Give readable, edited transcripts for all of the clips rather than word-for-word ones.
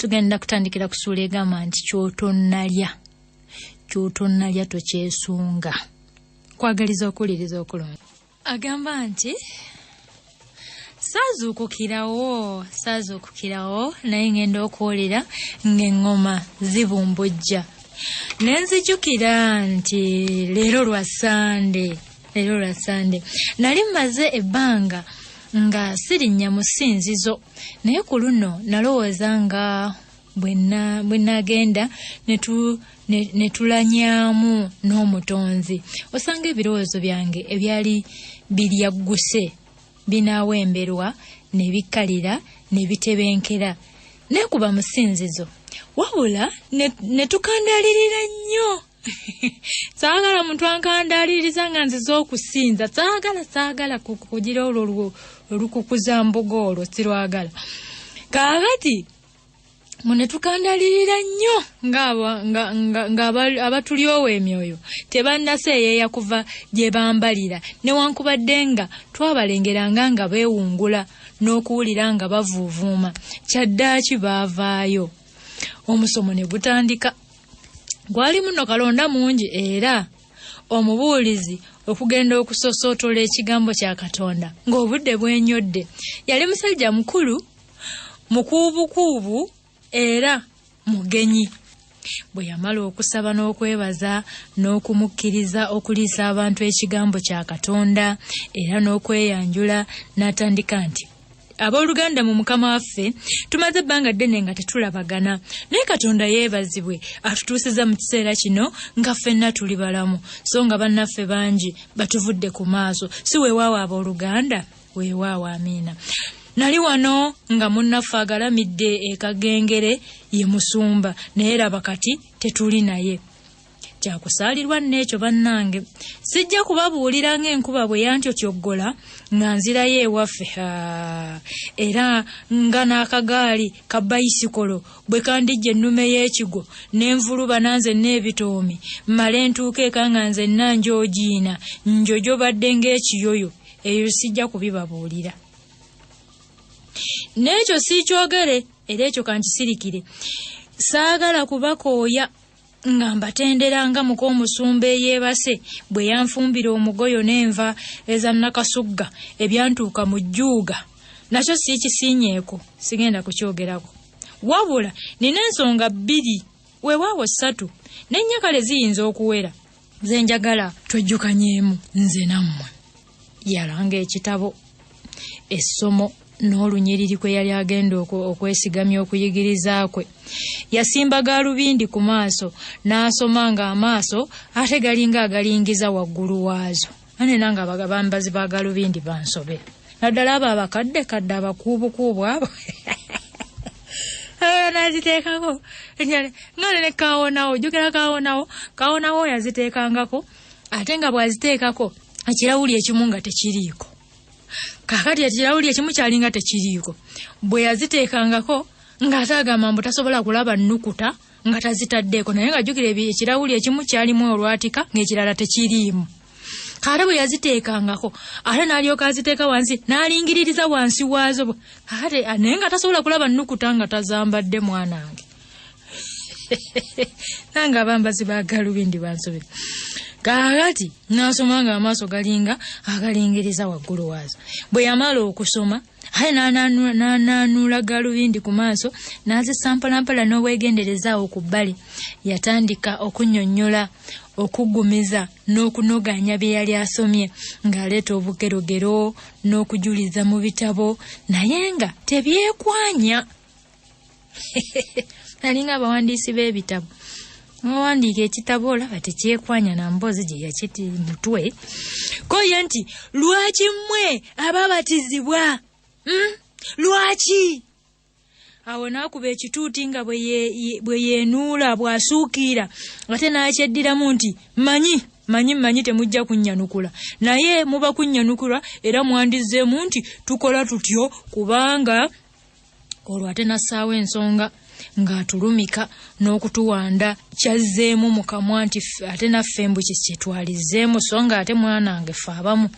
tugenda kutandikira kusuula egamba nti kyotonnalya tokyesunga. Kwagaliza okuliriza okulungi. Agamba nti saazuukukirawo naye ngenda okwolera ng'eŋŋoma zibumbujja. Nenzijukira nti leero lwa Sande. Nali maze ebbanga nga sirinnya mu ssinzizo, naye ku luno nalowooza nga bwe nagenda ne tulanyaamu n'omutonzi. Osanga ebirowoozo byange ebyali biryagguse binaawemberwa ne bikkalira ne bitebenkera. Neekuba mu ssinzizo, wabula ne tukandaalirira nnyo. Saagala muntu ankandaaliriza nga nziza okusinza. Saagala kugira olwo olukukuza mbuga olwo sirwagala. Kaakati mune tukandaalirira nnyo nga abatulyowo emyoyo tebannaseeyeeya kuva gye bambalira, newankubadde nga twabalengeranga nga beewungula n'okuwulira nga bavuuvuuma. Kyaddaaki baavaayo. Omusomo ne gutandika. Gwali muno kalonda mungi era omubuulizi okugenda okusosootola ekigambo kya Katonda ng'obudde bwenyodde. Yali musajja mukulu, mukuubukuubu era mugenyi. Bwe yamala okusaba n'okwebaza n'okumukkiriza okuliisa abantu ekigambo kya Katonda era n'okweyanjula, n'atandika nti, abooluganda mu Mukama waffe, tumaze ebbanga ddene nga tetulabagana, naye Katonda yeebazibwe atutuusiza mu kiseera kino nga ffenna tuli balamu, so nga bannaffe bangi batuvudde ku maaso. Si weewaawo abooluganda, weewaawo, amiina. Nali wano nga munnaffe agalamidde ekagengere ye musumba, naye laba kati tetuli naye. Kyakusaalirwa n'ekyo bannange. Sijja kubabuulira ng'enkuba bwe yantyotyogola nga nzirayo ewaffe. Era nga n'akagaali ka bayisikolo bwe kandijja ennume y'ekigo n'envuluba nanze n'ebitoomi male ntuuka eka nga nze nanjoogiina njojo badde ng'ekiyoyo, eyo sijja kubibabuulira. N'ekyo siikyogere era ekyo kankisirikire. Saagala kubakooya nga mbatenderanga muk'omusumba eyeebase bwe yanfumbira omugoyo n'enva eza nakasugga ebyantuuka mu jjuuga. Nakyo siikisiinyeeko, sigenda kukyogerako. Wabula nina ensonga 2 weewaawo 3 n'ennyakale ziyinza okuwera ze njagala twejjukanyeemu nze nammwe. Yalanga ekitabo, essomo n'olunyiriri kwe yali agenda okwesigamya okuyigiriza kwe. Yasimba gaalubindi ku maaso n'asoma nga amaaso ate galinga agalingiza waggulu waazo. Ane nanga abambazi ba gaalubindi bansobe. Naddala abo abakadde abakuubukuubu abo. Naziteekako. Ngale ne kaawonawo, jjukira kaawonawo yaziteekangako ate nga bw'aziteekako ekirawuli ekimu nga tekiriiko. Kakati ekirawuli ekimu kyalinga tekiriiko. Bwe yaziteekangako ng'ate agamba mbu tasobola kulaba nnukuta nga tazitaddeeko, naye nga jjukira ekirawuli ekimu kyalimu olwatika ng'ekirala tekiriimu. Kale bwe yaziteekangako ate n'alyoka aziteeka wansi n'alingiririza wansi waazo. Ate naye nga tasobola kulaba nnukuta nga tazambadde mwanange. Nange abambazi ba gaalubindi bansobera. Kakati n'asoma nga amaaso galinga agalingiriza waggulu waazo. Bwe yamala okusoma ate n'anaanula gaalubindi ku maaso n'azisampalampala n'obwegenderezaawo ku bbali. Yatandika okunnyonnyola, okuggumiza n'okunoganya bye yali asomye ng'aleeta obugerogero n'okujuliza mu bitabo naye nga tebyekwanya. Nalinga abawandiisi b'ebitabo. Owandiika ekitabo olaba tekyekwanya na mboozi gye yakiti mutwe. Koya nti lwaki mmwe ababatizibwa? Lwaki? Awo n'akuba ekituuti nga bwe yeenuula bw'asuukira ate n'akyeddiramu nti manyi temujja kunnyanukula, naye muba kunnyanukula era mwandizzeemu nti tukola tutyo kubanga olwo ate nassaawo ensonga ng'atulumika n'okutuwanda kyazzeemu mu kamwa nti ate naffe mbu kyetwalizzeemu so nga ate mwanange ffe abamu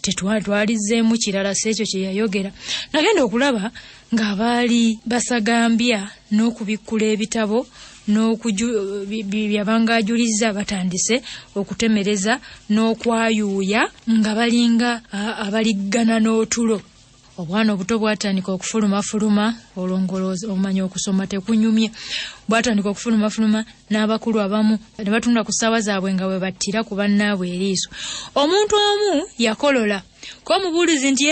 tetwalizeemu kirala sekyo kye yayogera. Nagenda okulaba ng'abaali basagambya n'okubikkula ebitabo byabanga ajuliza batandise okutemereza n'okwayuuya nga balinga abaliggana n'otulo. Obwana obuto bwatandika okufuluma olongoloza omanya okusoma tekunyumye. Bwatandika okufuluma n'abakulu abamu ne batunda ku ssaawa zaabwe nga bwe battira ku bannaabwe eriiso. Omuntu omu yakolola ko omubuulizi nti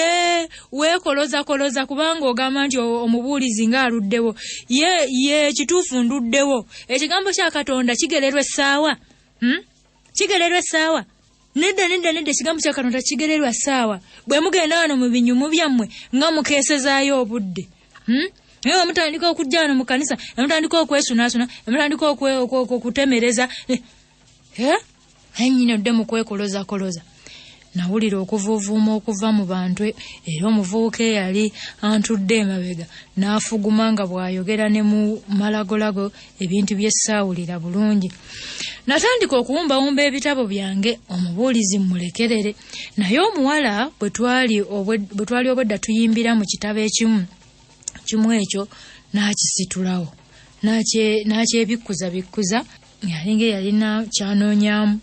weekoloza kubanga ogamba nti omubuulizi ng'aluddewo. Ye kituufu nduddewo. Ekigambo kya Katonda kigererwa essaawa. Kigererwa essaawa. Nedda ekigambo kya Katonda kigererwa ssaawa. Bwe mugenda wano mu binyumu byammwe nga mukeesezaayo obudde. Naye mutandika okujja wano mu kanisa, mutandika okwesunaasuna, mutandika okutemereza. Ennyini odde mu kwekoloza. Nawulira okuvuuvuuma okuva mu bantu era omuvubuka eyali antudde emabega n'afuguma nga bw'ayogera ne mu malagolago ebintu bye ssaawulira bulungi. Natandika okuwumbawumba ebitabo byange omubuulizi mulekerere. Naye omuwala bwe twali obwedda tuyimbira mu kitabo ekimu ekyo n'akisitulawo n'akyebikkuza yalinga yalina kyanoonyaamu.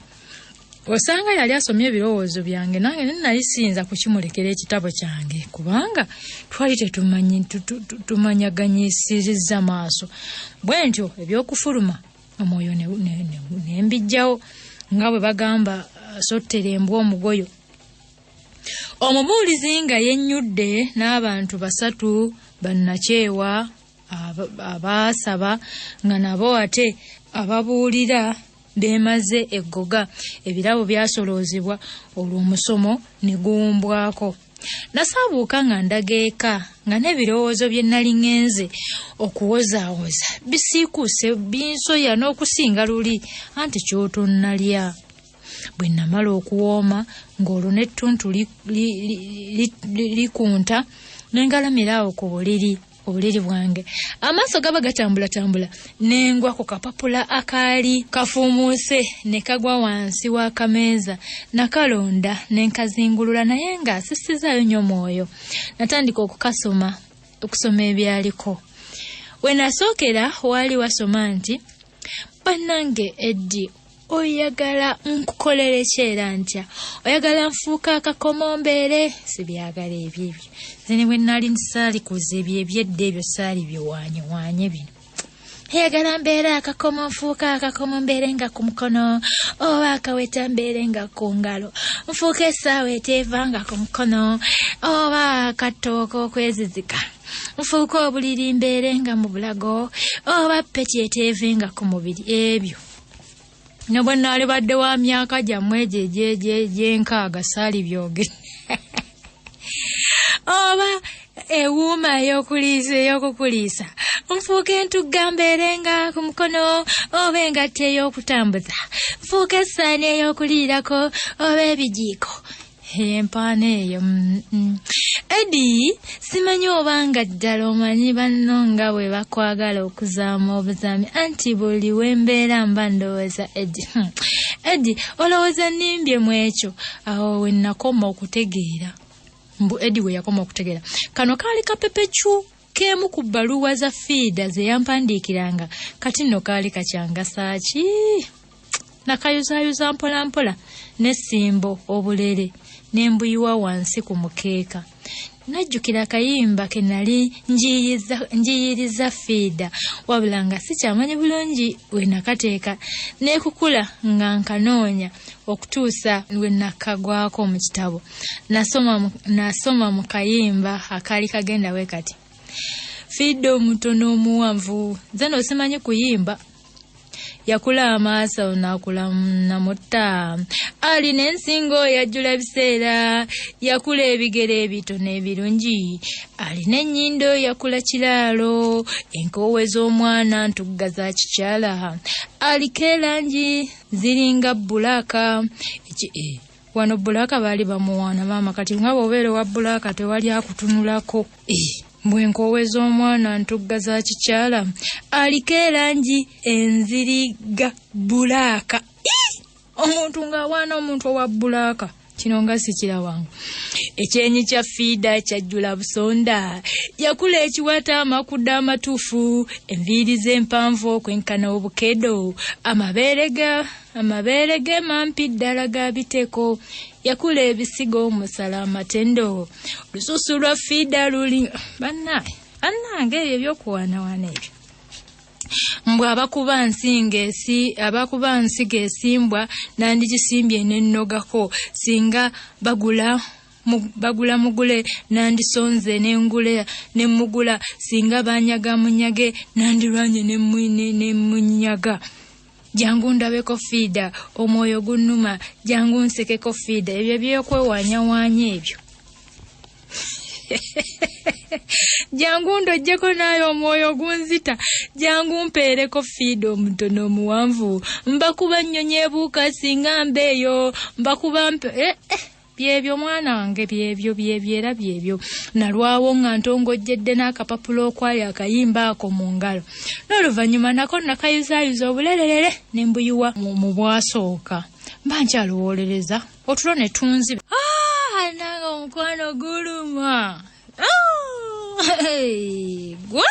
Osanga yali asomye ebirowoozo byange nange nali siyinza kukimulekera ekitabo kyange kubanga twali tumanyaganyisirizza maaso. Bwe ntyo ebyokufuluma omwoyo nembijjawo nga bwe bagamba sottera embwa omugoyo. Omubuulizi nga yennyudde n'abantu 3 bannakyewa abaasaba nga nabo ate ababuulira beemaze eggoga. Ebirabo byasoloozebwa olw'omusomo ne guwumbwako. Nasaabuuka nga ndaga eka nga n'ebirowoozo bye nali ngenze okuwozaawoza bisiikuuse binsoya n'okusinga luli anti kyotonnalya. Bwe namala okuwooma ng'olwo n'ettuntu likunta n'engalamira awo ku obuliri bwange. Amaaso gaba gatambula nengwa ku kapapula akaali kafuumuuse ne kagwa wansi w'akameeza. Nakalonda nenkazingulula naye nga sisizaayo nnyo mwoyo. Natandika okusoma ebyaliko. We nasookera waali wasoma nti bannange Eddie oyagala nkukolere kyera ntya? Oyagala nfuuka akakomombeere? Sibyagala ebyo. Zene bwe nali nsaali kuza ebyedde ebyo saali biwaanye bino. Oyagala mbeera akakomo nfuuka akakomo mbeere nga ku mukono oba akaweta mbeere nga ku ngalo. Nfuuka essaawa eteeva nga ku mukono oba akatooka okwezizika. Nfuuka obuliri mbeere nga mu bulago oba peki eteeve nga ku mubiri. Ebyo nabwe nali badde wa myaka gyammwe gyenkaaga saali byogere. Oba ewuuma ey'okukuliisa. Nfuuka entugga mbeere nga ku mukono oba engatta ey'okutambuza. Nfuuka essaani ey'okuliirako oba ebijiiko. Empaana eyo. Eddie, simanyi obanga ddala omanyi banno nga bwe bakwagala okuzaama obuzaami anti buli wembeera mba ndowooza Eddie. Eddie, olowooza nnimbye mu ekyo. Awo we nakoma okutegeera. Eddie we yakoma okutegeera. Kano kaali kapepecu k'emu ku bbaluwa za fiida ze yampandiikiranga. Kati nno kaali kakyangasa ki? Nakayuzaayuza mpola n'essimbo obulere n'embuyiwa wansi ku mukeeka. Najjukira akayimba ke nali njiyiriza fiida wabula nga sikyamanyi bulungi we nakateeka n'ekukula nga nkanoonya okutuusa we nakagwako mu kitabo. Nasoma mu kayimba akaali kagenda we kati. Fiida omutono omuwanvu zeno simanyi kuyimba. Yakula amaaso n'akula namutta. Alina ensingo yajjula biseera. Yakula ebigere ebitono ebirungi. Alina ennyindo yakula kiraalo. Enkoowe z'omwana ntugga za kikyala. Aliko erangi ziringa bbulaaka. Wano bbulaaka baali bamuwaana maama kati nga bw'obeera wa bbulaaka tewali akutunulako. Bwenkoowe z'omwana ntugga za kikyala. Aliko erangi enziriga bbulaaka. Omuntu ng'awaana omuntu owa bbulaaka kino nga sikirawangu. Ekyenyi kya fiida kyajjula busonda, yakula ekiwata amakudde amatuufu, enviiri z'empanvu okwenkana obukedo, amabeere ge mampi ddala ga biteko, yakula ebisigo musala amatendo, lususu lwa fiida luli bannange ebyo ebyokuwaanawaana ebyo. Mbwe abakuba nsiga esimbwa nandikisimbye n'ennogako, singa bagula mugule nandisonze n'emugula, singa banyaga munyage nandirwanye n'emunyaga. Jangu ndabeko fiida, omwoyo gunnuma, jangu nsekeko fiida, ebyo byokwewaanyawaanya ebyo. Jangu ndojjeko nayo omwoyo gunzita, jangu mpeereko fiida omutono omuwanvu, mbakuba nnyonyi ebuuka singa mbeeyo, mbakuba byebyo mwana wange, byebyo era byebyo. Nalwawo nga ntongojjedde n'akapapula okwali akayimba ako mu ngalo, n'oluvannyuma nako nakayuzaayuza obulererere ne mbuyuwa mu bwasooka. Mba nkyaluwolereza otulo ne tunziba. Nange omukwano guluma. Gwa